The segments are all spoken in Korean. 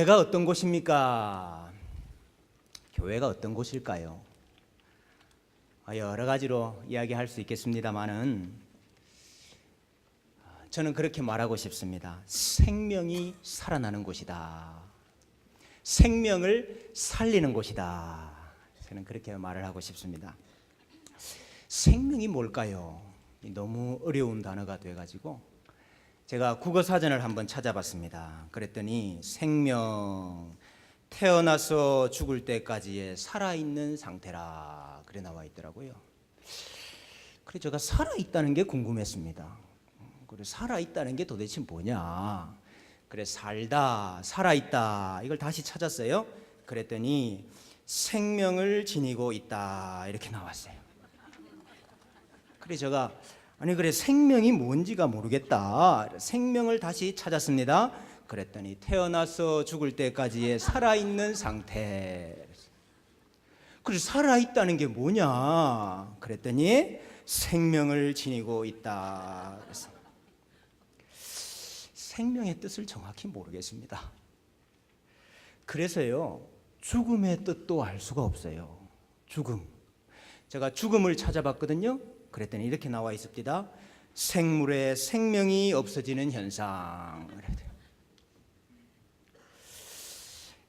교회가 어떤 곳입니까? 교회가 어떤 곳일까요? 여러 가지로 이야기할 수 있겠습니다만은 저는 그렇게 말하고 싶습니다. 생명이 살아나는 곳이다. 생명을 살리는 곳이다. 저는 그렇게 말을 하고 싶습니다. 생명이 뭘까요? 너무 어려운 단어가 돼가지고 제가 국어사전을 한번 찾아봤습니다. 그랬더니 생명, 태어나서 죽을 때까지의 살아있는 상태라 그래 나와 있더라고요. 그래서 제가 살아있다는 게 궁금했습니다. 그래 살아있다는 게 도대체 뭐냐? 그래 살다, 살아있다 이걸 다시 찾았어요. 그랬더니 생명을 지니고 있다 이렇게 나왔어요. 그래 제가 그래 생명이 뭔지가 모르겠다. 생명을 다시 찾았습니다. 그랬더니 태어나서 죽을 때까지의 살아있는 상태. 그래 살아있다는 게 뭐냐? 그랬더니 생명을 지니고 있다. 그래서 생명의 뜻을 정확히 모르겠습니다. 그래서요 죽음의 뜻도 알 수가 없어요. 죽음. 제가 죽음을 찾아봤거든요. 그랬더니 이렇게 나와 있습니다. 생물의 생명이 없어지는 현상.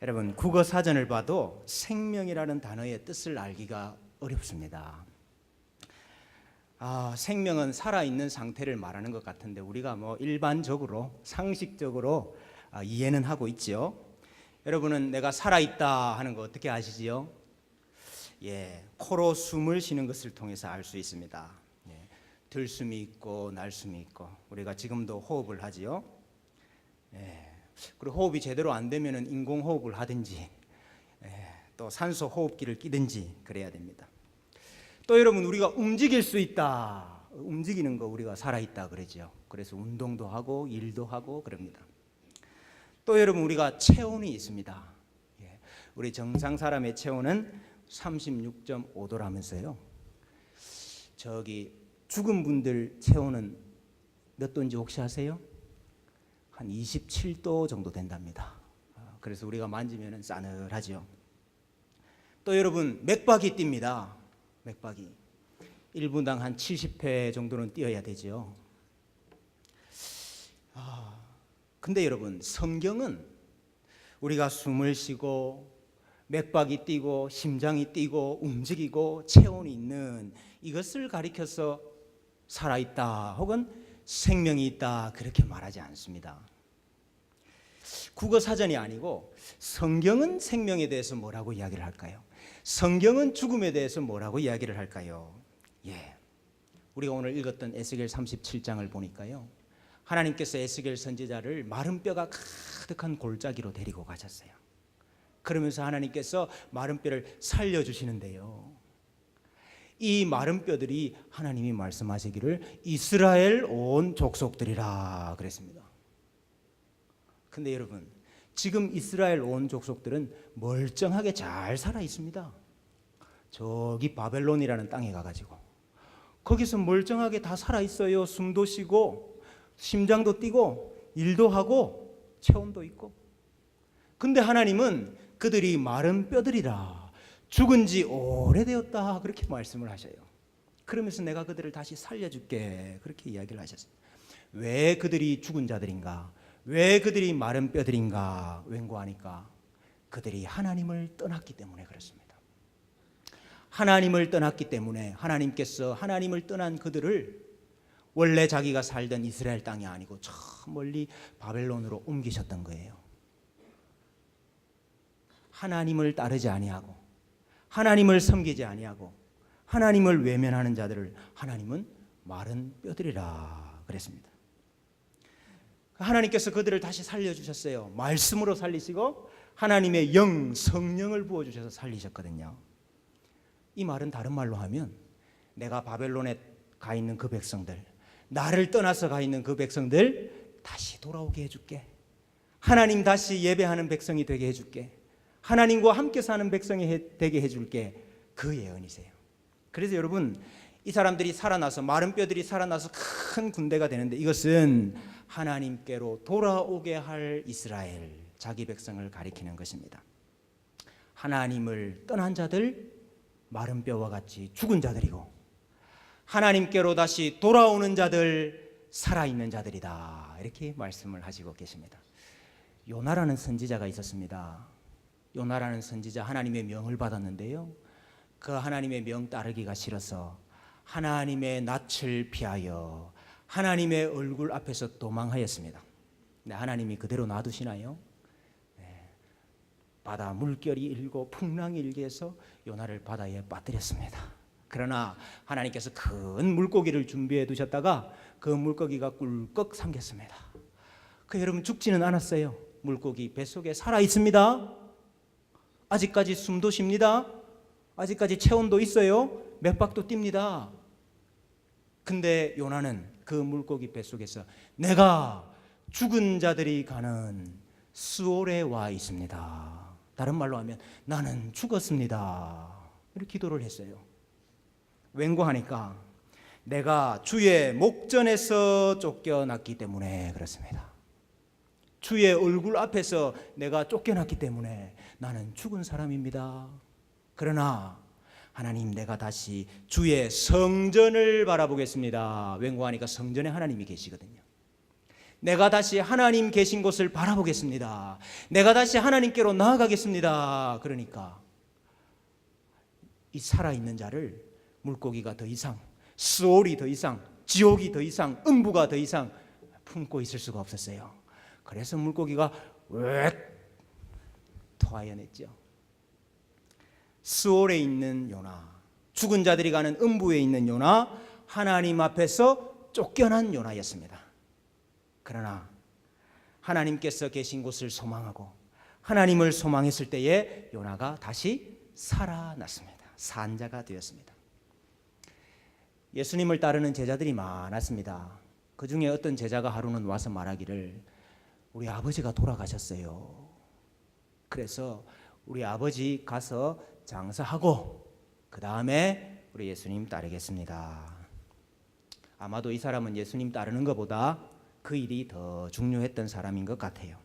여러분 국어 사전을 봐도 생명이라는 단어의 뜻을 알기가 어렵습니다. 생명은 살아있는 상태를 말하는 것 같은데 우리가 일반적으로 상식적으로 이해는 하고 있죠. 여러분은 내가 살아있다 하는 거 어떻게 아시지요? 코로 숨을 쉬는 것을 통해서 알 수 있습니다. 들숨이 있고 날숨이 있고 우리가 지금도 호흡을 하지요. 그리고 호흡이 제대로 안 되면 인공호흡을 하든지 또 산소 호흡기를 끼든지 그래야 됩니다. 또 여러분 우리가 움직일 수 있다. 움직이는 거 우리가 살아있다 그러죠. 그래서 운동도 하고 일도 하고 그럽니다. 또 여러분 우리가 체온이 있습니다. 우리 정상 사람의 체온은 36.5도라면서요. 저기 죽은 분들 체온은 몇 도인지 혹시 아세요? 한 27도 정도 된답니다. 그래서 우리가 만지면 싸늘하죠. 또 여러분 맥박이 뜁니다. 맥박이 1분당 한 70회 정도는 뛰어야 되죠. 근데 여러분 성경은 우리가 숨을 쉬고 맥박이 뛰고 심장이 뛰고 움직이고 체온이 있는 이것을 가리켜서 살아있다 혹은 생명이 있다 그렇게 말하지 않습니다. 국어사전이 아니고 성경은 생명에 대해서 뭐라고 이야기를 할까요? 성경은 죽음에 대해서 뭐라고 이야기를 할까요? 우리가 오늘 읽었던 에스겔 37장을 보니까요 하나님께서 에스겔 선지자를 마른 뼈가 가득한 골짜기로 데리고 가셨어요. 그러면서 하나님께서 마른 뼈를 살려주시는데요 이 마른 뼈들이 하나님이 말씀하시기를 이스라엘 온 족속들이라 그랬습니다. 근데 여러분 지금 이스라엘 온 족속들은 멀쩡하게 잘 살아 있습니다. 저기 바벨론이라는 땅에 가가지고 거기서 멀쩡하게 다 살아 있어요. 숨도 쉬고 심장도 뛰고 일도 하고 체온도 있고. 근데 하나님은 그들이 마른 뼈들이라 죽은 지 오래되었다 그렇게 말씀을 하셔요. 그러면서 내가 그들을 다시 살려줄게 그렇게 이야기를 하셨어요. 왜 그들이 죽은 자들인가? 왜 그들이 마른 뼈들인가? 웬고하니까 그들이 하나님을 떠났기 때문에 그렇습니다. 하나님을 떠났기 때문에 하나님께서 하나님을 떠난 그들을 원래 자기가 살던 이스라엘 땅이 아니고 저 멀리 바벨론으로 옮기셨던 거예요. 하나님을 따르지 아니하고 하나님을 섬기지 아니하고 하나님을 외면하는 자들을 하나님은 마른 뼈들이라 그랬습니다. 하나님께서 그들을 다시 살려주셨어요. 말씀으로 살리시고 하나님의 영 성령을 부어주셔서 살리셨거든요. 이 말은 다른 말로 하면 내가 바벨론에 가 있는 그 백성들, 나를 떠나서 가 있는 그 백성들 다시 돌아오게 해줄게. 하나님 다시 예배하는 백성이 되게 해줄게. 하나님과 함께 사는 백성이 되게 해줄게. 그 예언이세요. 그래서 여러분 이 사람들이 살아나서 마른 뼈들이 살아나서 큰 군대가 되는데 이것은 하나님께로 돌아오게 할 이스라엘 자기 백성을 가리키는 것입니다. 하나님을 떠난 자들 마른 뼈와 같이 죽은 자들이고, 하나님께로 다시 돌아오는 자들 살아있는 자들이다, 이렇게 말씀을 하시고 계십니다. 요나라는 선지자가 있었습니다. 요나라는 선지자, 하나님의 명을 받았는데요, 그 하나님의 명 따르기가 싫어서 하나님의 낯을 피하여 하나님의 얼굴 앞에서 도망하였습니다. 근데 하나님이 그대로 놔두시나요? 네. 바다 물결이 일고 풍랑이 일게 해서 요나를 바다에 빠뜨렸습니다. 그러나 하나님께서 큰 물고기를 준비해 두셨다가 그 물고기가 꿀꺽 삼켰습니다. 그 여러분, 죽지는 않았어요. 물고기 뱃속에 살아 있습니다. 아직까지 숨도 쉽니다. 아직까지 체온도 있어요. 맥박도 뜁니다. 근데 요나는 그 물고기 뱃속에서 내가 죽은 자들이 가는 수올에 와 있습니다. 다른 말로 하면 나는 죽었습니다, 이렇게 기도를 했어요. 웬고하니까 내가 주의 목전에서 쫓겨났기 때문에 그렇습니다. 주의 얼굴 앞에서 내가 쫓겨났기 때문에 나는 죽은 사람입니다. 그러나 하나님, 내가 다시 주의 성전을 바라보겠습니다. 웬고하니까 성전에 하나님이 계시거든요. 내가 다시 하나님 계신 곳을 바라보겠습니다. 내가 다시 하나님께로 나아가겠습니다. 그러니까 이 살아있는 자를 물고기가 더 이상, 수올이 더 이상, 지옥이 더 이상, 음부가 더 이상 품고 있을 수가 없었어요. 그래서 물고기가 왜 토하여냈죠. 수올에 있는 요나, 죽은 자들이 가는 음부에 있는 요나, 하나님 앞에서 쫓겨난 요나였습니다. 그러나 하나님께서 계신 곳을 소망하고 하나님을 소망했을 때에 요나가 다시 살아났습니다. 산자가 되었습니다. 예수님을 따르는 제자들이 많았습니다. 그 중에 어떤 제자가 하루는 와서 말하기를, 우리 아버지가 돌아가셨어요. 그래서 우리 아버지 가서 장사하고 그 다음에 우리 예수님 따르겠습니다. 아마도 이 사람은 예수님 따르는 것보다 그 일이 더 중요했던 사람인 것 같아요.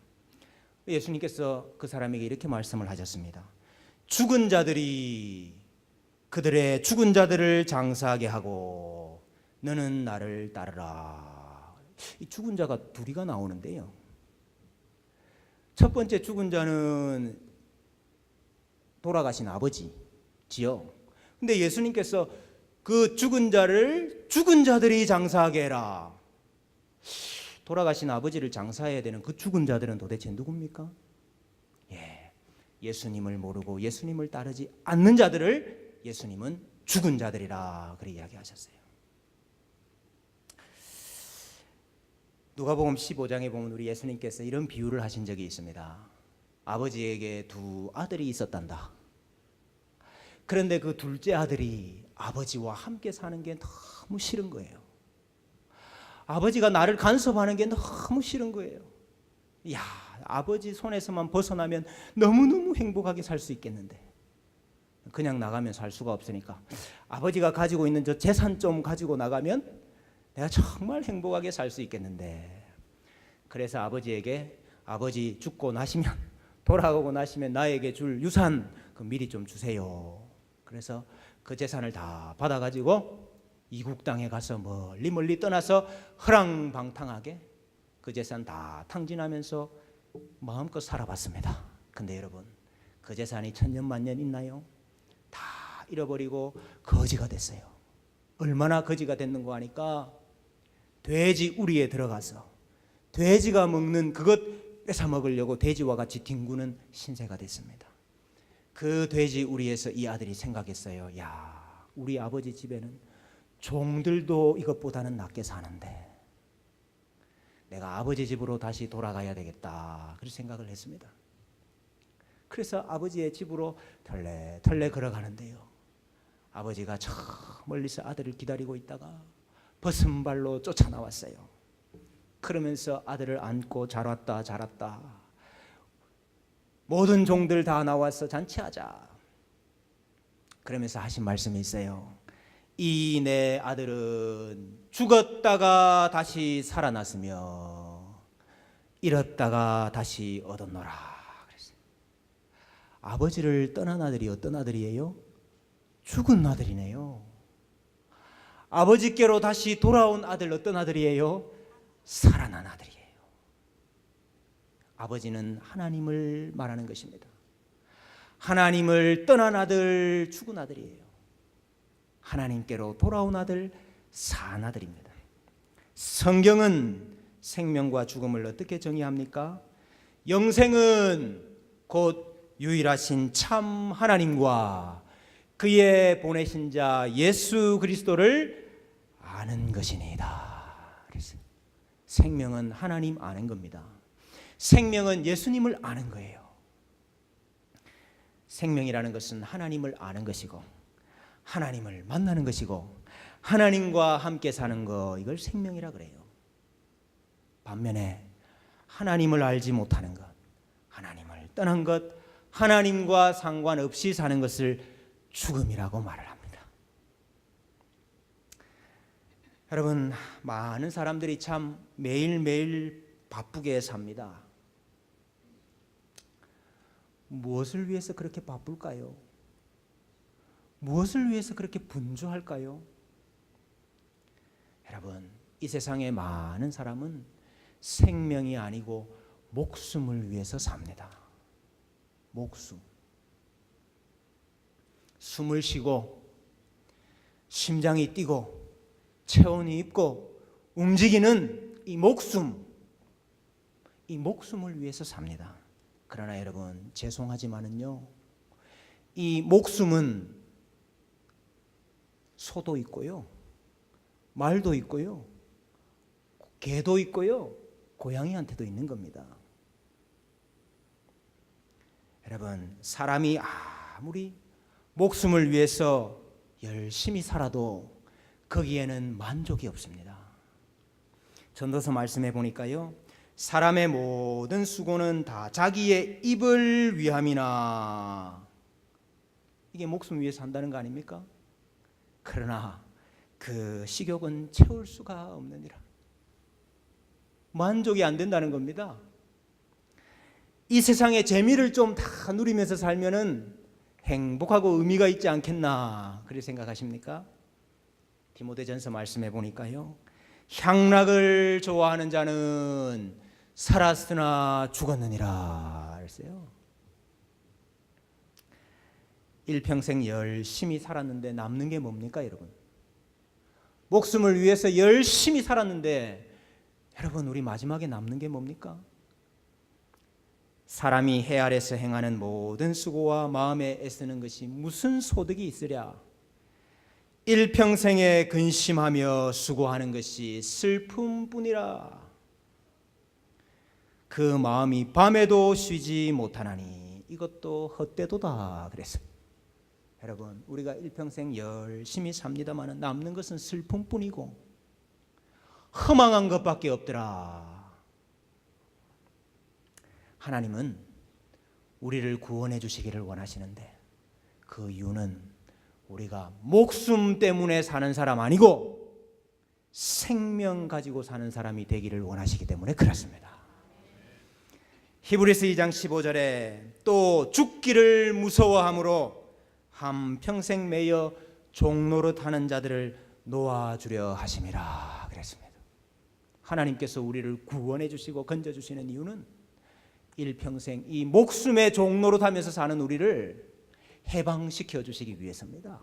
예수님께서 그 사람에게 이렇게 말씀을 하셨습니다. 죽은 자들이 그들의 죽은 자들을 장사하게 하고 너는 나를 따르라. 이 죽은 자가 둘이가 나오는데요, 첫 번째 죽은 자는 돌아가신 아버지지요. 근데 예수님께서 그 죽은 자를 죽은 자들이 장사하게 해라. 돌아가신 아버지를 장사해야 되는 그 죽은 자들은 도대체 누굽니까? 예수님을 모르고 예수님을 따르지 않는 자들을 예수님은 죽은 자들이라 그렇게 이야기하셨어요. 누가복음 15장에 보면 우리 예수님께서 이런 비유를 하신 적이 있습니다. 아버지에게 두 아들이 있었단다. 그런데 그 둘째 아들이 아버지와 함께 사는 게 너무 싫은 거예요. 아버지가 나를 간섭하는 게 너무 싫은 거예요. 야, 아버지 손에서만 벗어나면 너무너무 행복하게 살 수 있겠는데 그냥 나가면 살 수가 없으니까 아버지가 가지고 있는 저 재산 좀 가지고 나가면 내가 정말 행복하게 살 수 있겠는데, 그래서 아버지에게 아버지 죽고 나시면, 돌아가고 나시면 나에게 줄 유산 그 미리 좀 주세요. 그래서 그 재산을 다 받아가지고 이국 땅에 가서 멀리 멀리 떠나서 허랑방탕하게 그 재산 다 탕진하면서 마음껏 살아봤습니다. 근데 여러분, 그 재산이 천년만년 있나요? 다 잃어버리고 거지가 됐어요. 얼마나 거지가 됐는가 하니까 돼지 우리에 들어가서 돼지가 먹는 그것 뺏어 먹으려고 돼지와 같이 뒹구는 신세가 됐습니다. 그 돼지 우리에서 이 아들이 생각했어요. 야, 우리 아버지 집에는 종들도 이것보다는 낫게 사는데 내가 아버지 집으로 다시 돌아가야 되겠다, 그렇게 생각을 했습니다. 그래서 아버지의 집으로 털레털레 걸어가는데요, 아버지가 저 멀리서 아들을 기다리고 있다가 벗은 발로 쫓아나왔어요. 그러면서 아들을 안고 잘 왔다 잘 왔다, 모든 종들 다 나와서 잔치하자, 그러면서 하신 말씀이 있어요. 이 내 아들은 죽었다가 다시 살아났으며 잃었다가 다시 얻었노라 그랬어요. 아버지를 떠난 아들이 어떤 아들이에요? 죽은 아들이네요. 아버지께로 다시 돌아온 아들 어떤 아들이에요? 살아난 아들이에요. 아버지는 하나님을 말하는 것입니다. 하나님을 떠난 아들, 죽은 아들이에요. 하나님께로 돌아온 아들, 산 아들입니다. 성경은 생명과 죽음을 어떻게 정의합니까? 영생은 곧 유일하신 참 하나님과 그의 보내신 자 예수 그리스도를 아는 것이니이다. 그래서 생명은 하나님 아는 겁니다. 생명은 예수님을 아는 거예요. 생명이라는 것은 하나님을 아는 것이고 하나님을 만나는 것이고 하나님과 함께 사는 거, 이걸 생명이라 그래요. 반면에 하나님을 알지 못하는 것, 하나님을 떠난 것, 하나님과 상관없이 사는 것을 죽음이라고 말을 합니다. 여러분, 많은 사람들이 참 매일매일 바쁘게 삽니다. 무엇을 위해서 그렇게 바쁠까요? 무엇을 위해서 그렇게 분주할까요? 여러분, 이 세상의 많은 사람은 생명이 아니고 목숨을 위해서 삽니다. 목숨. 숨을 쉬고 심장이 뛰고 체온이 있고 움직이는 이 목숨, 이 목숨을 위해서 삽니다. 그러나 여러분, 죄송하지만은요, 이 목숨은 소도 있고요, 말도 있고요, 개도 있고요, 고양이한테도 있는 겁니다. 여러분, 사람이 아무리 목숨을 위해서 열심히 살아도 거기에는 만족이 없습니다. 전도서 말씀해 보니까요, 사람의 모든 수고는 다 자기의 입을 위함이나, 이게 목숨 위해서 한다는 거 아닙니까? 그러나 그 식욕은 채울 수가 없느니라. 만족이 안 된다는 겁니다. 이 세상의 재미를 좀 다 누리면서 살면은 행복하고 의미가 있지 않겠나, 그렇게 생각하십니까? 디모데전서 말씀해 보니까요, 향락을 좋아하는 자는 살았으나 죽었느니라 했어요. 일평생 열심히 살았는데 남는 게 뭡니까, 여러분? 목숨을 위해서 열심히 살았는데 여러분, 우리 마지막에 남는 게 뭡니까? 사람이 해 아래서 행하는 모든 수고와 마음에 애쓰는 것이 무슨 소득이 있으랴? 일평생에 근심하며 수고하는 것이 슬픔뿐이라. 그 마음이 밤에도 쉬지 못하나니 이것도 헛되도다 그랬어요. 여러분, 우리가 일평생 열심히 삽니다만 남는 것은 슬픔뿐이고 허망한 것밖에 없더라. 하나님은 우리를 구원해 주시기를 원하시는데 그 이유는 우리가 목숨 때문에 사는 사람 아니고 생명 가지고 사는 사람이 되기를 원하시기 때문에 그렇습니다. 히브리서 2장 15절에 또 죽기를 무서워함으로 한평생 매여 종노릇 하는 자들을 놓아주려 하심이라 그랬습니다. 하나님께서 우리를 구원해 주시고 건져 주시는 이유는 일평생 이 목숨의 종노릇 하면서 사는 우리를 해방시켜 주시기 위해서입니다.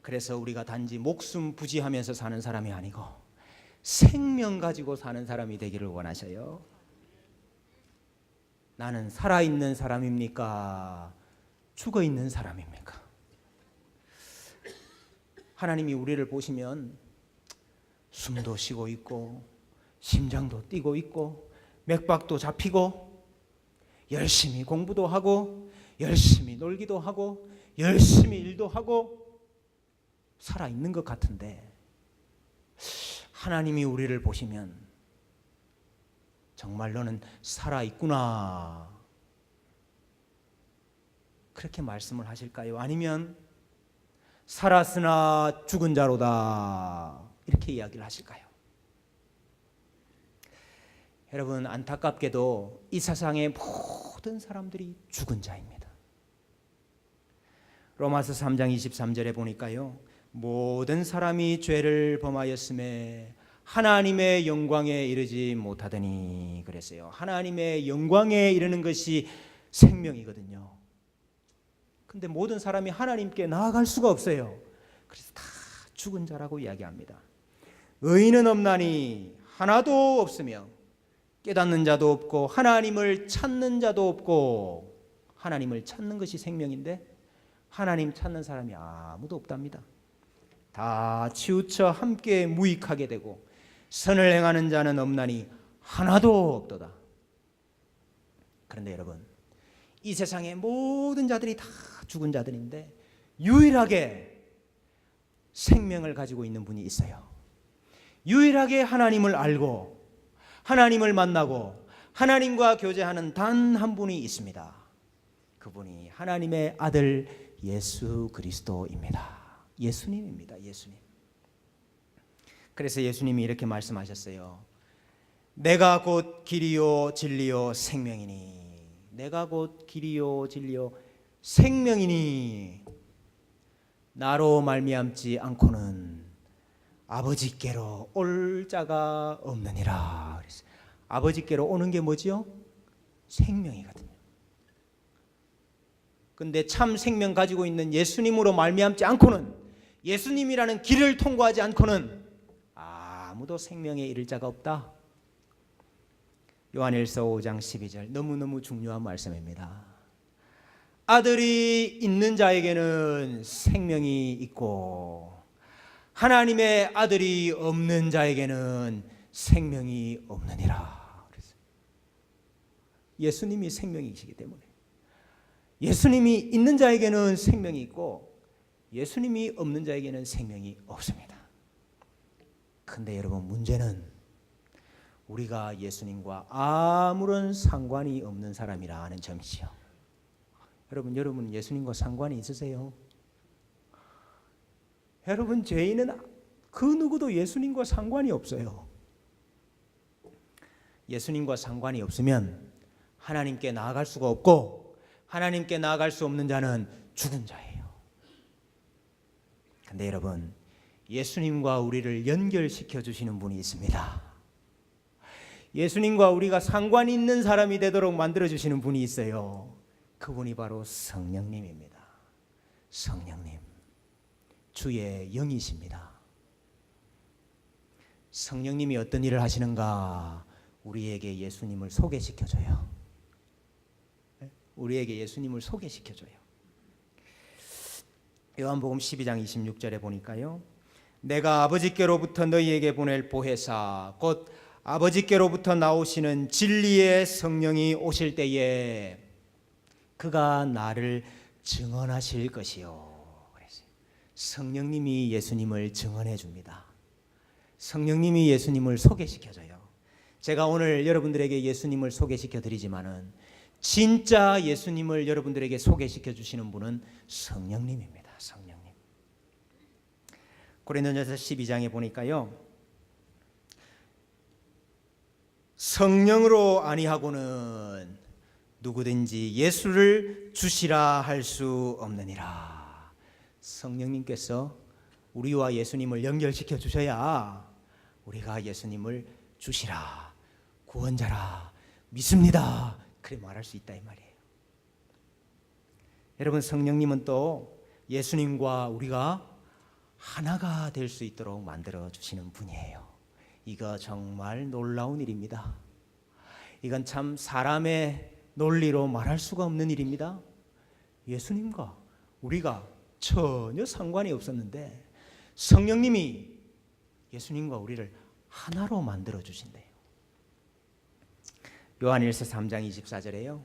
그래서 우리가 단지 목숨 부지하면서 사는 사람이 아니고 생명 가지고 사는 사람이 되기를 원하셔요. 나는 살아있는 사람입니까? 죽어있는 사람입니까? 하나님이 우리를 보시면 숨도 쉬고 있고 심장도 뛰고 있고 맥박도 잡히고 열심히 공부도 하고 열심히 놀기도 하고 열심히 일도 하고 살아있는 것 같은데 하나님이 우리를 보시면 정말 너는 살아있구나 그렇게 말씀을 하실까요? 아니면 살았으나 죽은 자로다 이렇게 이야기를 하실까요? 여러분, 안타깝게도 이 세상의 모든 사람들이 죽은 자입니다. 로마서 3장 23절에 보니까요, 모든 사람이 죄를 범하였음에 하나님의 영광에 이르지 못하더니 그랬어요. 하나님의 영광에 이르는 것이 생명이거든요. 근데 모든 사람이 하나님께 나아갈 수가 없어요. 그래서 다 죽은 자라고 이야기합니다. 의인은 없나니 하나도 없으며 깨닫는 자도 없고 하나님을 찾는 자도 없고. 하나님을 찾는 것이 생명인데 하나님 찾는 사람이 아무도 없답니다. 다 치우쳐 함께 무익하게 되고 선을 행하는 자는 없나니 하나도 없도다. 그런데 여러분, 이 세상의 모든 자들이 다 죽은 자들인데 유일하게 생명을 가지고 있는 분이 있어요. 유일하게 하나님을 알고 하나님을 만나고 하나님과 교제하는 단 한 분이 있습니다. 그분이 하나님의 아들 예수 그리스도입니다. 예수님입니다. 예수님. 그래서 예수님이 이렇게 말씀하셨어요. 내가 곧 길이요 진리요 생명이니. 내가 곧 길이요 진리요 생명이니 나로 말미암지 않고는 아버지께로 올 자가 없느니라. 그랬어요. 아버지께로 오는 게 뭐지요? 생명이거든요. 근데 참 생명 가지고 있는 예수님으로 말미암지 않고는, 예수님이라는 길을 통과하지 않고는 아무도 생명에 이를 자가 없다. 요한일서 5장 12절, 너무너무 중요한 말씀입니다. 아들이 있는 자에게는 생명이 있고 하나님의 아들이 없는 자에게는 생명이 없느니라. 그래서 예수님이 생명이시기 때문에 예수님이 있는 자에게는 생명이 있고 예수님이 없는 자에게는 생명이 없습니다. 근데 여러분, 문제는 우리가 예수님과 아무런 상관이 없는 사람이라는 점이지요. 여러분 예수님과 상관이 있으세요? 여러분, 죄인은 그 누구도 예수님과 상관이 없어요. 예수님과 상관이 없으면 하나님께 나아갈 수가 없고 하나님께 나아갈 수 없는 자는 죽은 자예요. 그런데 여러분, 예수님과 우리를 연결시켜 주시는 분이 있습니다. 예수님과 우리가 상관이 있는 사람이 되도록 만들어 주시는 분이 있어요. 그분이 바로 성령님입니다. 성령님, 주의 영이십니다. 성령님이 어떤 일을 하시는가? 우리에게 예수님을 소개시켜줘요. 우리에게 예수님을 소개시켜줘요. 요한복음 12장 26절에 보니까요, 내가 아버지께로부터 너희에게 보낼 보혜사 곧 아버지께로부터 나오시는 진리의 성령이 오실 때에 그가 나를 증언하실 것이요. 그랬어요. 성령님이 예수님을 증언해 줍니다. 성령님이 예수님을 소개시켜줘요. 제가 오늘 여러분들에게 예수님을 소개시켜 드리지만은 진짜 예수님을 여러분들에게 소개시켜 주시는 분은 성령님입니다. 성령님. 고린도전서 12장에 보니까요, 성령으로 아니하고는 누구든지 예수를 주시라 할 수 없느니라. 성령님께서 우리와 예수님을 연결시켜 주셔야 우리가 예수님을 주시라, 구원자라, 믿습니다, 그래 말할 수 있다 이 말이에요. 여러분, 성령님은 또 예수님과 우리가 하나가 될 수 있도록 만들어 주시는 분이에요. 이거 정말 놀라운 일입니다. 이건 참 사람의 논리로 말할 수가 없는 일입니다. 예수님과 우리가 전혀 상관이 없었는데 성령님이 예수님과 우리를 하나로 만들어 주신대요. 요한일서 3장 24절에요.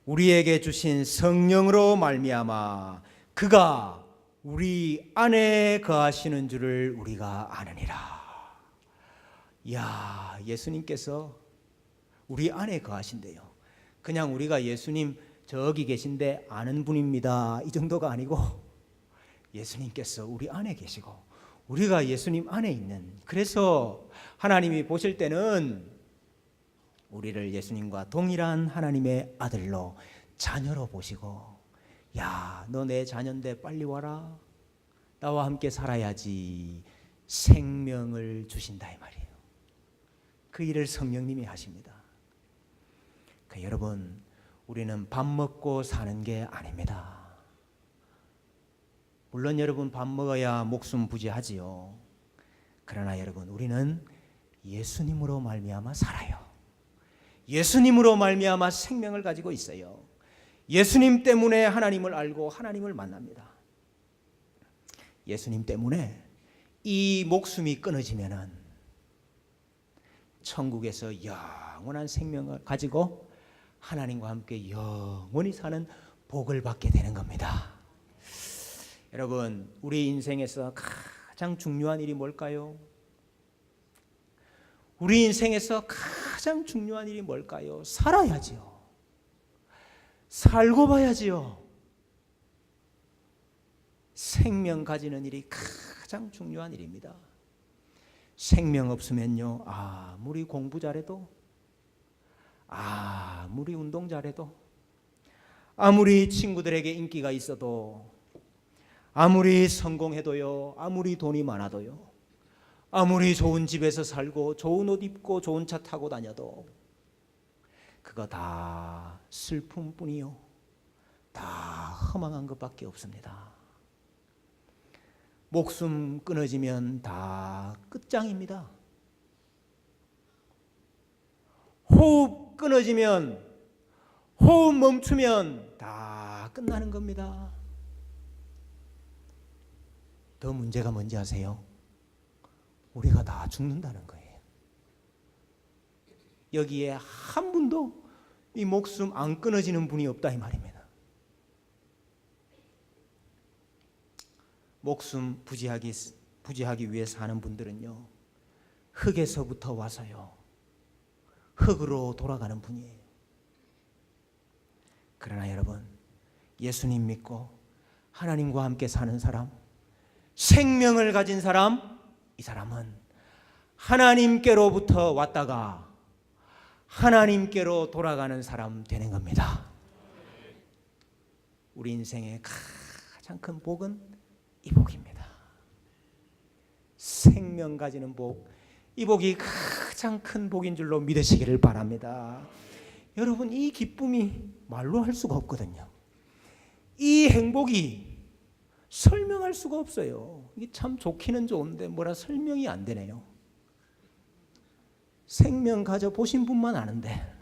우리에게 주신 성령으로 말미암아 그가 우리 안에 거하시는 줄을 우리가 아느니라. 이야, 예수님께서 우리 안에 거하신대요. 그냥 우리가 예수님 저기 계신데 아는 분입니다, 이 정도가 아니고 예수님께서 우리 안에 계시고 우리가 예수님 안에 있는, 그래서 하나님이 보실 때는 우리를 예수님과 동일한 하나님의 아들로 자녀로 보시고, 야, 너 내 자녀인데 빨리 와라, 나와 함께 살아야지, 생명을 주신다 이 말이에요. 그 일을 성령님이 하십니다. 여러분, 우리는 밥 먹고 사는 게 아닙니다. 물론 여러분, 밥 먹어야 목숨 부지하지요. 그러나 여러분, 우리는 예수님으로 말미암아 살아요. 예수님으로 말미암아 생명을 가지고 있어요. 예수님 때문에 하나님을 알고 하나님을 만납니다. 예수님 때문에 이 목숨이 끊어지면은 천국에서 영원한 생명을 가지고 하나님과 함께 영원히 사는 복을 받게 되는 겁니다. 여러분, 우리 인생에서 가장 중요한 일이 뭘까요? 우리 인생에서 가장 중요한 일이 뭘까요? 살아야지요. 살고 봐야지요. 생명 가지는 일이 가장 중요한 일입니다. 생명 없으면요, 아무리 공부 잘해도, 아무리 운동 잘해도, 아무리 친구들에게 인기가 있어도, 아무리 성공해도요, 아무리 돈이 많아도요, 아무리 좋은 집에서 살고 좋은 옷 입고 좋은 차 타고 다녀도 그거 다 슬픔뿐이요, 다 허망한 것밖에 없습니다. 목숨 끊어지면 다 끝장입니다. 호흡 끊어지면, 호흡 멈추면 다 끝나는 겁니다. 더 문제가 뭔지 아세요? 우리가 다 죽는다는 거예요. 여기에 한 분도 이 목숨 안 끊어지는 분이 없다 이 말입니다. 목숨 부지하기 위해 사는 분들은요, 흙에서부터 와서요, 흙으로 돌아가는 분이에요. 그러나 여러분, 예수님 믿고 하나님과 함께 사는 사람, 생명을 가진 사람, 이 사람은 하나님께로부터 왔다가 하나님께로 돌아가는 사람 되는 겁니다. 우리 인생의 가장 큰 복은 이 복입니다. 생명 가지는 복, 이 복이 가장 큰 복인 줄로 믿으시기를 바랍니다. 여러분, 이 기쁨이 말로 할 수가 없거든요. 이 행복이 설명할 수가 없어요. 이게 참 좋기는 좋은데 뭐라 설명이 안 되네요. 생명 가져 보신 분만 아는데.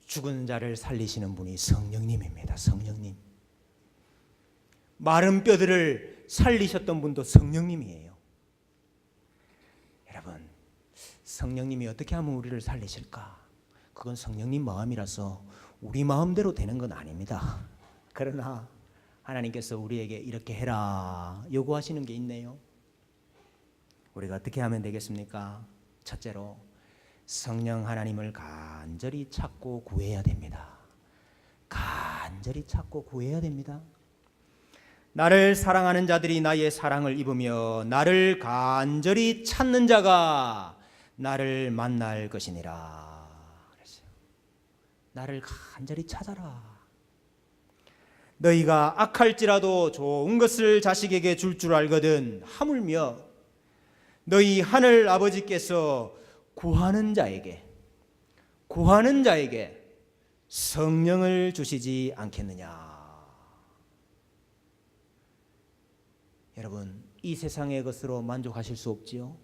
죽은 자를 살리시는 분이 성령님입니다. 성령님. 마른 뼈들을 살리셨던 분도 성령님이에요. 여러분, 성령님이 어떻게 하면 우리를 살리실까? 그건 성령님 마음이라서 우리 마음대로 되는 건 아닙니다. 그러나 하나님께서 우리에게 이렇게 해라 요구하시는 게 있네요. 우리가 어떻게 하면 되겠습니까? 첫째로, 성령 하나님을 간절히 찾고 구해야 됩니다. 간절히 찾고 구해야 됩니다. 나를 사랑하는 자들이 나의 사랑을 입으며 나를 간절히 찾는 자가 나를 만날 것이니라. 나를 간절히 찾아라. 너희가 악할지라도 좋은 것을 자식에게 줄 줄 알거든 하물며 너희 하늘 아버지께서 구하는 자에게 성령을 주시지 않겠느냐. 여러분, 이 세상의 것으로 만족하실 수 없지요.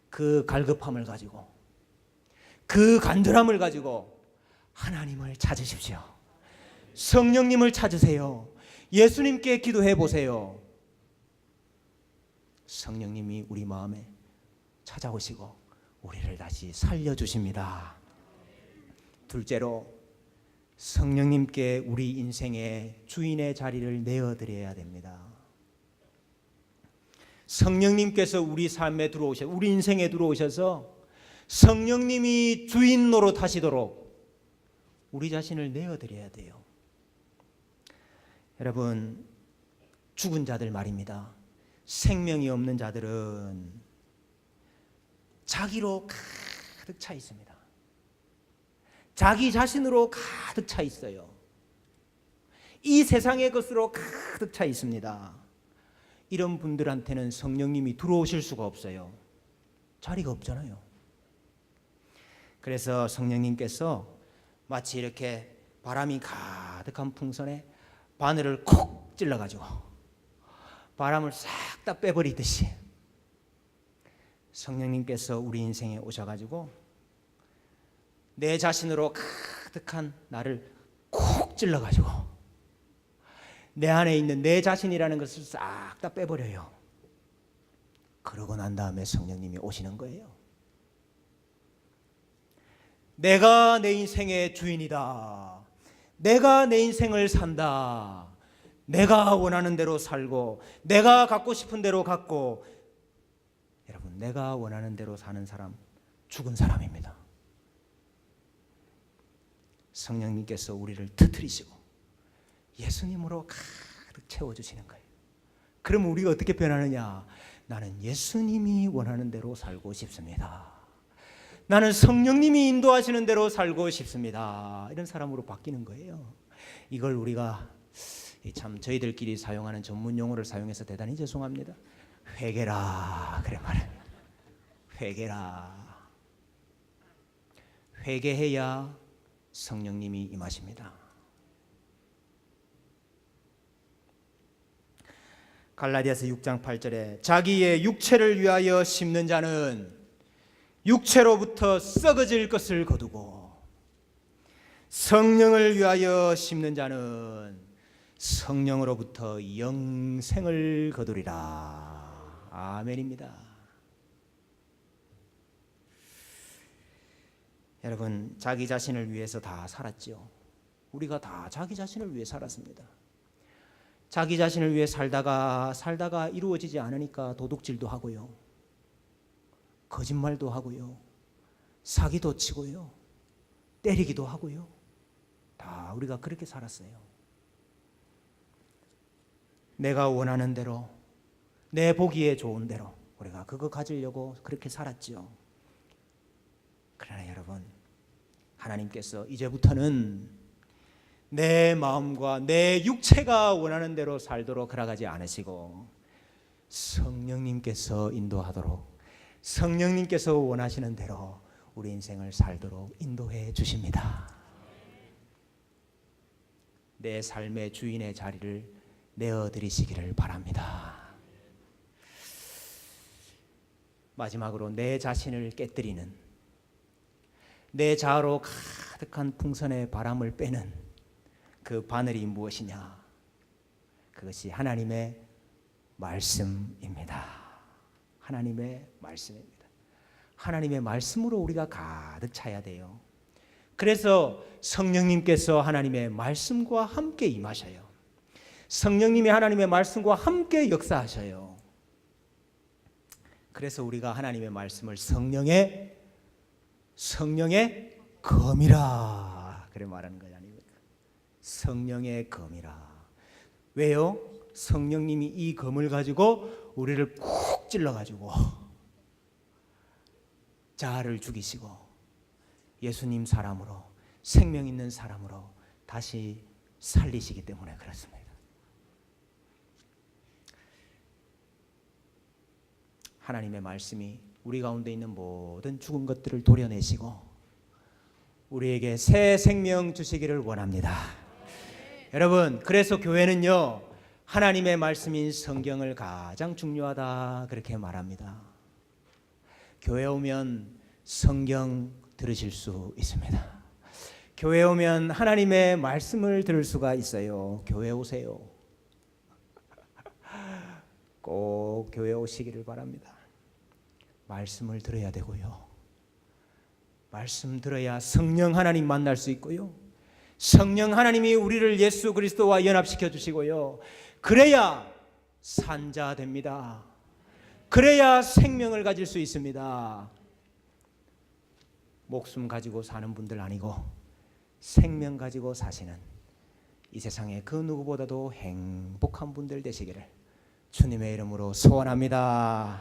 그 갈급함을 가지고, 그 간절함을 가지고 하나님을 찾으십시오. 성령님을 찾으세요. 예수님께 기도해 보세요. 성령님이 우리 마음에 찾아오시고 우리를 다시 살려주십니다. 둘째로, 성령님께 우리 인생의 주인의 자리를 내어드려야 됩니다. 성령님께서 우리 삶에 들어오셔서, 우리 인생에 들어오셔서 성령님이 주인 노릇하시도록 우리 자신을 내어드려야 돼요. 여러분, 죽은 자들 말입니다. 생명이 없는 자들은 자기로 가득 차 있습니다. 자기 자신으로 가득 차 있어요. 이 세상의 것으로 가득 차 있습니다. 이런 분들한테는 성령님이 들어오실 수가 없어요. 자리가 없잖아요. 그래서 성령님께서 마치 이렇게 바람이 가득한 풍선에 바늘을 콕 찔러가지고 바람을 싹 다 빼버리듯이 성령님께서 우리 인생에 오셔가지고 내 자신으로 가득한 나를 콕 찔러가지고 내 안에 있는 내 자신이라는 것을 싹 다 빼버려요. 그러고 난 다음에 성령님이 오시는 거예요. 내가 내 인생의 주인이다. 내가 내 인생을 산다. 내가 원하는 대로 살고 내가 갖고 싶은 대로 갖고. 여러분, 내가 원하는 대로 사는 사람 죽은 사람입니다. 성령님께서 우리를 터뜨리시고 예수님으로 가득 채워주시는 거예요. 그러면 우리가 어떻게 변하느냐? 나는 예수님이 원하는 대로 살고 싶습니다. 나는 성령님이 인도하시는 대로 살고 싶습니다. 이런 사람으로 바뀌는 거예요. 이걸 우리가 참 저희들끼리 사용하는 전문 용어를 사용해서 대단히 죄송합니다. 회개라 그래 말해요. 회개라. 회개해야 성령님이 임하십니다. 갈라디아서 6장 8절에 자기의 육체를 위하여 심는 자는 육체로부터 썩어질 것을 거두고 성령을 위하여 심는 자는 성령으로부터 영생을 거두리라. 아멘입니다. 여러분, 자기 자신을 위해서 다 살았죠. 우리가 다 자기 자신을 위해 살았습니다. 자기 자신을 위해 살다가 이루어지지 않으니까 도둑질도 하고요, 거짓말도 하고요, 사기도 치고요, 때리기도 하고요. 다 우리가 그렇게 살았어요. 내가 원하는 대로, 내 보기에 좋은 대로 우리가 그거 가지려고 그렇게 살았죠. 그러나 여러분, 하나님께서 이제부터는 내 마음과 내 육체가 원하는 대로 살도록 허락하지 않으시고 성령님께서 인도하도록, 성령님께서 원하시는 대로 우리 인생을 살도록 인도해 주십니다. 내 삶의 주인의 자리를 내어드리시기를 바랍니다. 마지막으로 내 자신을 깨뜨리는, 내 자아로 가득한 풍선의 바람을 빼는 그 바늘이 무엇이냐? 그것이 하나님의 말씀입니다. 하나님의 말씀입니다. 하나님의 말씀으로 우리가 가득 차야 돼요. 그래서 성령님께서 하나님의 말씀과 함께 임하셔요. 성령님이 하나님의 말씀과 함께 역사하셔요. 그래서 우리가 하나님의 말씀을 성령의 검이라 그래 말하는 거지 아닙니까? 성령의 검이라. 왜요? 성령님이 이 검을 가지고 우리를 콕 찔러가지고 자아를 죽이시고 예수님 사람으로, 생명 있는 사람으로 다시 살리시기 때문에 그렇습니다. 하나님의 말씀이 우리 가운데 있는 모든 죽은 것들을 도려내시고 우리에게 새 생명 주시기를 원합니다. 여러분, 그래서 교회는요, 하나님의 말씀인 성경을 가장 중요하다 그렇게 말합니다. 교회 오면 성경 들으실 수 있습니다. 교회 오면 하나님의 말씀을 들을 수가 있어요. 교회 오세요. 꼭 교회 오시기를 바랍니다. 말씀을 들어야 되고요, 말씀 들어야 성령 하나님 만날 수 있고요, 성령 하나님이 우리를 예수 그리스도와 연합시켜 주시고요, 그래야 산자 됩니다. 그래야 생명을 가질 수 있습니다. 목숨 가지고 사는 분들 아니고 생명 가지고 사시는 이 세상의 그 누구보다도 행복한 분들 되시기를 주님의 이름으로 소원합니다.